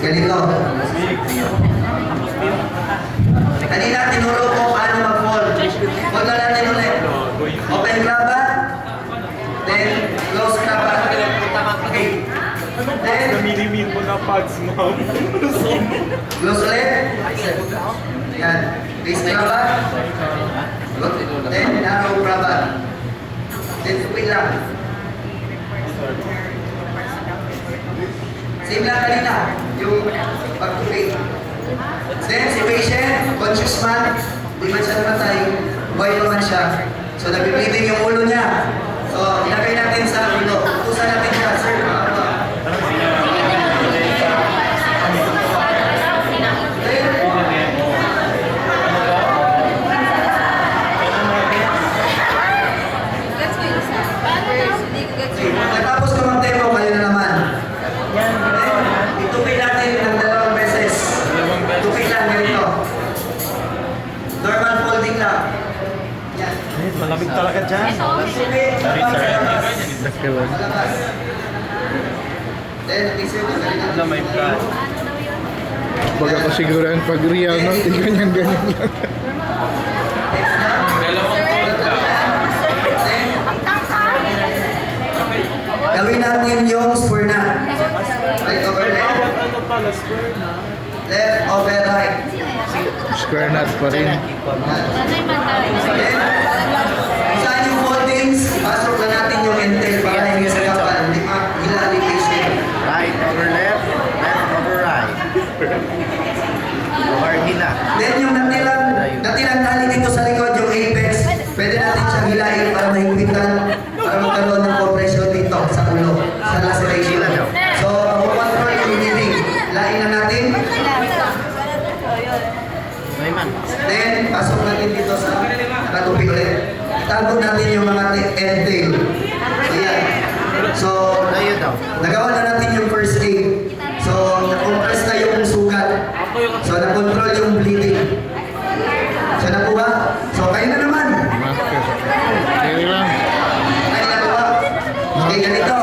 Ganito. Kanina tinuro ko paano mag-fold. Fold na natin ulit. Open cravat. Then, close cravat. Okay. Then, Namili-mil mo na pads, ma'am. close ulit. Yan. Base cravat. Good. Then, narrow cravat. Then, tupin lang. Same lang kanina. Yung pagtupin. Then, si patient, conscious man, di man siya namatay, buhay naman siya. So, nag-bleeding yung ulo niya. So, ilagay natin sa ulo. Tutusan natin siya, sir. Natapos ko mag-demo, kayo na naman. Itupin natin ng 2 beses. Itupin lang ganito. Normal folding lang. Yan. Malamig talaga dyan. Malabas. Then, isip ko ganito. Alam, may plan. Baga ko siguro ang pag real no, di ganyan-ganyan lang. Gawin natin yung spur na. Right over left. Ano pala, square na? Left over right. Square knot pa rin. Then, saan yung foldings? Pasok na natin yung entail para hindi sa kapal. Hindi ma-hilali patient. Right over left, left over right. Over hila. Then yung natirang tali dito sa likod, yung apex, pwede natin siyang hilain para mahigpitan, para magkaroon ng compression dito sa ulo, sa laceration. So, control yung bleeding. Hilain na natin. Mayman. Then, pasok natin dito sa nakatupi ulit. Tabog natin yung mga entail. Ayan. So, Layo daw. nagawa na natin yung first aid. So, na-compress na yung sugat. So, na-control yung bleeding. So, nakuha? So, kayo na naman. Master. Okay lang. Kayo nakuha? Okay, ganito.